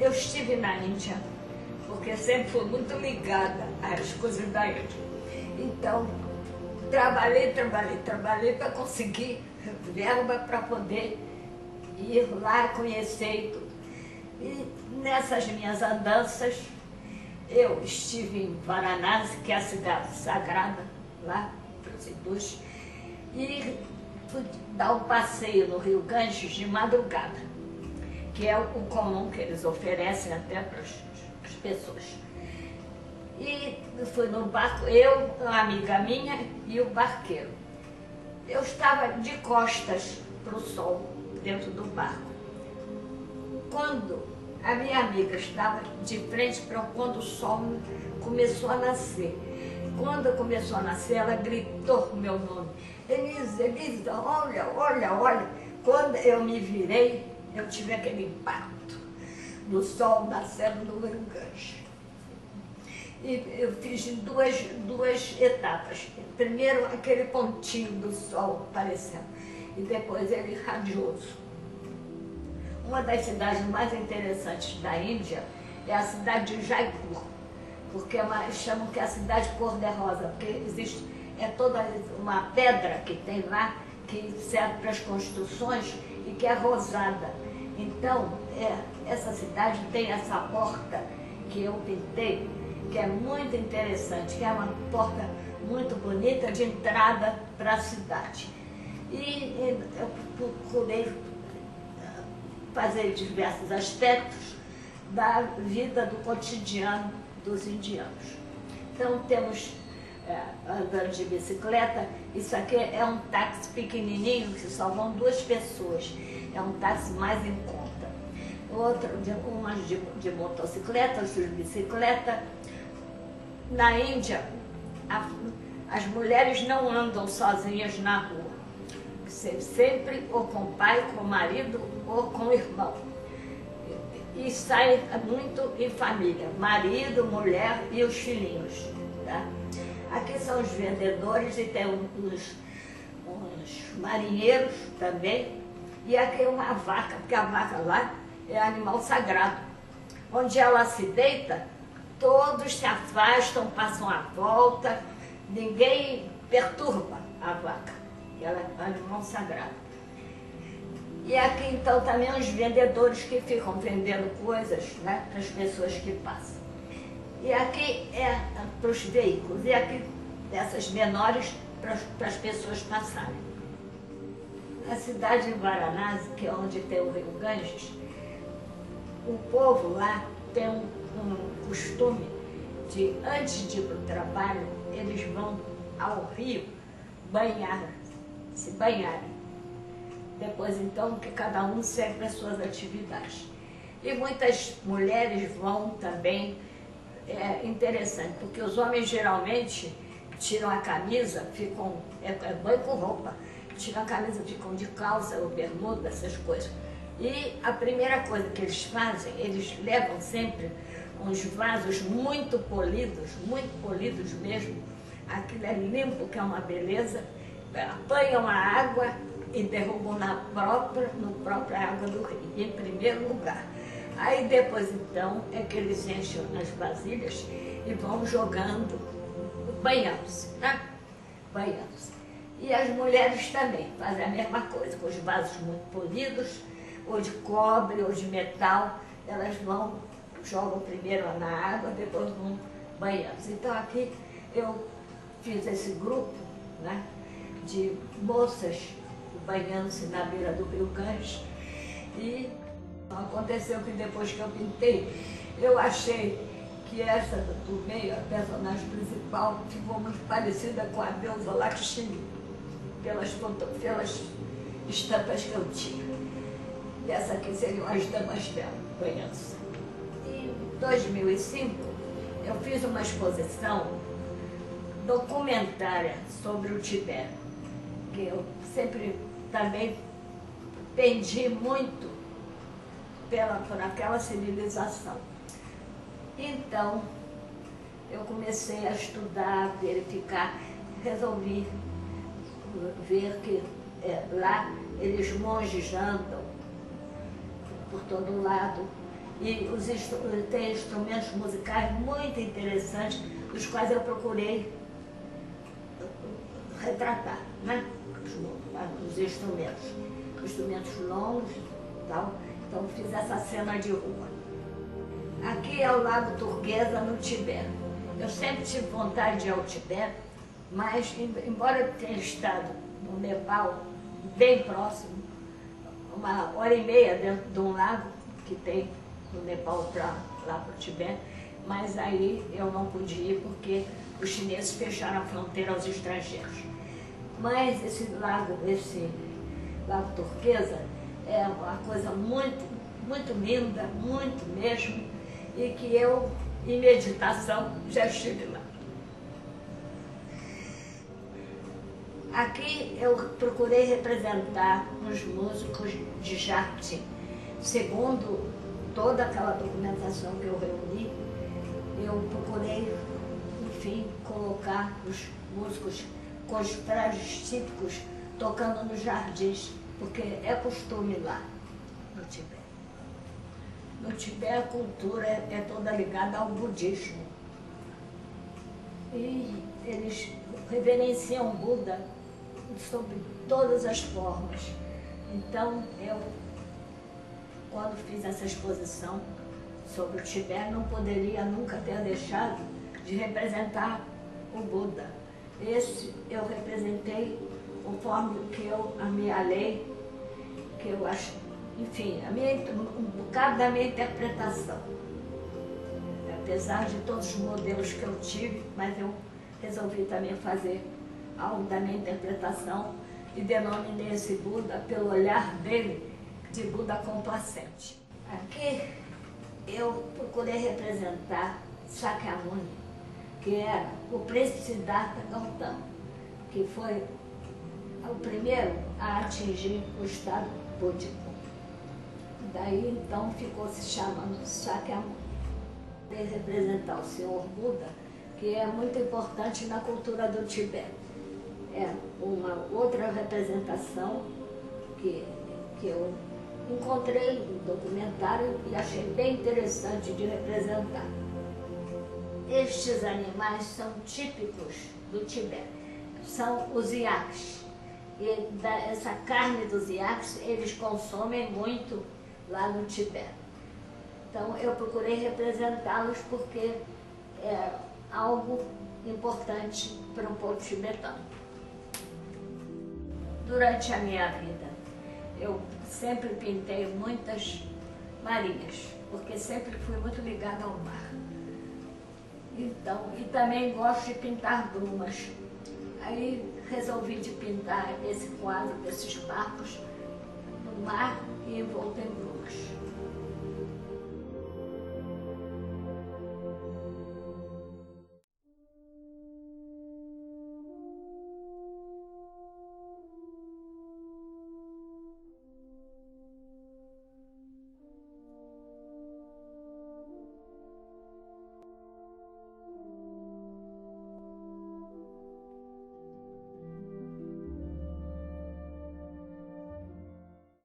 eu estive na Índia, porque sempre fui muito ligada às coisas da Índia. Então, trabalhei para conseguir verba para poder ir lá conhecer e tudo. E nessas minhas andanças, eu estive em Varanasi, que é a cidade sagrada, lá para os hindus, e fui dar um passeio no Rio Ganges de madrugada, que é o comum que eles oferecem até para as pessoas. E fui no barco, eu, uma amiga minha e o barqueiro. Eu estava de costas para o sol, dentro do barco. Quando a minha amiga estava de frente para quando o sol começou a nascer. Quando começou a nascer, ela gritou o meu nome. Elisa, Elisa, olha, olha, olha. Quando eu me virei, eu tive aquele impacto do sol nascendo no Rio Ganges. E eu fiz em duas etapas. Primeiro, aquele pontinho do sol aparecendo, e depois ele radioso. Uma das cidades mais interessantes da Índia é a cidade de Jaipur, porque chamam que é a cidade cor-de-rosa, porque existe toda uma pedra que tem lá, que serve para as construções e que é rosada. Então, essa cidade tem essa porta que eu pintei, que é muito interessante, que é uma porta muito bonita de entrada para a cidade. E eu procurei fazer diversos aspectos da vida do cotidiano dos indianos. Então temos andando de bicicleta, isso aqui é um táxi pequenininho, que só vão 2 pessoas, é um táxi mais em conta. Outro, umas de motocicleta, outras de bicicleta. Na Índia, as mulheres não andam sozinhas na rua, sempre ou com o pai, com o marido ou com o irmão. E sai muito em família, marido, mulher e os filhinhos. Tá? Aqui são os vendedores e tem uns marinheiros também. E aqui é uma vaca, porque a vaca lá é animal sagrado. Onde ela se deita, todos se afastam, passam a volta, ninguém perturba a vaca, ela é animal sagrado. E aqui então também os vendedores que ficam vendendo coisas, né, para as pessoas que passam. E aqui é para os veículos, e aqui essas menores para as pessoas passarem. Na cidade de Varanasi, que é onde tem o Rio Ganges, o povo lá tem um costume de, antes de ir para o trabalho, eles vão ao rio se banharem. Depois, então, que cada um segue as suas atividades. E muitas mulheres vão também, é interessante, porque os homens geralmente tiram a camisa, ficam, banho com roupa, tiram a camisa, ficam de calça ou bermuda, essas coisas. E a primeira coisa que eles fazem, eles levam sempre uns vasos muito polidos mesmo, aquilo é limpo, que é uma beleza, apanham a água e derrubam no própria água do rio, em primeiro lugar. Aí depois então é que eles enchem as vasilhas e vão jogando, banhando-se, né? Banhando-se. E as mulheres também fazem a mesma coisa, com os vasos muito polidos, ou de cobre, ou de metal, elas jogam primeiro na água, depois vão banhando-se. Então aqui eu fiz esse grupo, né, de moças banhando-se na beira do Rio Ganges, e aconteceu que depois que eu pintei, eu achei que essa do meio, a personagem principal, ficou muito parecida com a deusa Lakshmi, pelas estampas que eu tinha. E essa aqui seriam as damas dela, banhando-se. Em 2005, eu fiz uma exposição documentária sobre o Tibete, que eu sempre também pendi muito por aquela civilização. Então, eu comecei a estudar, verificar, resolvi ver que lá monges andam por todo lado, E tem instrumentos musicais muito interessantes, os quais eu procurei retratar, né? Os instrumentos longos e tal. Então fiz essa cena de rua. Aqui é o Lago Turquesa, no Tibete. Eu sempre tive vontade de ir ao Tibete, mas embora eu tenha estado no Nepal, bem próximo, 1h30 dentro de um lago que tem no Nepal para lá para o Tibete, mas aí eu não pude ir porque os chineses fecharam a fronteira aos estrangeiros. Mas esse lago Turquesa é uma coisa muito, muito linda, muito mesmo, e que eu, em meditação, já estive lá. Aqui eu procurei representar os músicos de jardim. Segundo toda aquela documentação que eu reuni, eu procurei, enfim, colocar os músicos com os trajes típicos tocando nos jardins, porque é costume lá no Tibete. No Tibete a cultura é toda ligada ao budismo. E eles reverenciam o Buda sob todas as formas. Então, eu, quando fiz essa exposição sobre o Tibete, não poderia nunca ter deixado de representar o Buda. Esse eu representei conforme a minha lei, que eu acho, enfim, um bocado da minha interpretação. Apesar de todos os modelos que eu tive, mas eu resolvi também fazer algo da minha interpretação e denominei esse Buda pelo olhar dele de Buda complacente. Aqui eu procurei representar Sakyamuni, que era o príncipe Siddhartha Gautama, que foi o primeiro a atingir o estado búdico. Daí então ficou se chamando Sakyamuni. Representar o Senhor Buda, que é muito importante na cultura do Tibete. É uma outra representação que eu encontrei no documentário e achei bem interessante de representar. Estes animais são típicos do Tibete, são os iaques. E essa carne dos iaques eles consomem muito lá no Tibete. Então eu procurei representá-los porque é algo importante para o povo tibetano. Durante a minha vida, eu sempre pintei muitas marinhas, porque sempre fui muito ligada ao mar. Então, e também gosto de pintar brumas. Aí resolvi de pintar esse quadro desses barcos no mar e envolto em brumas.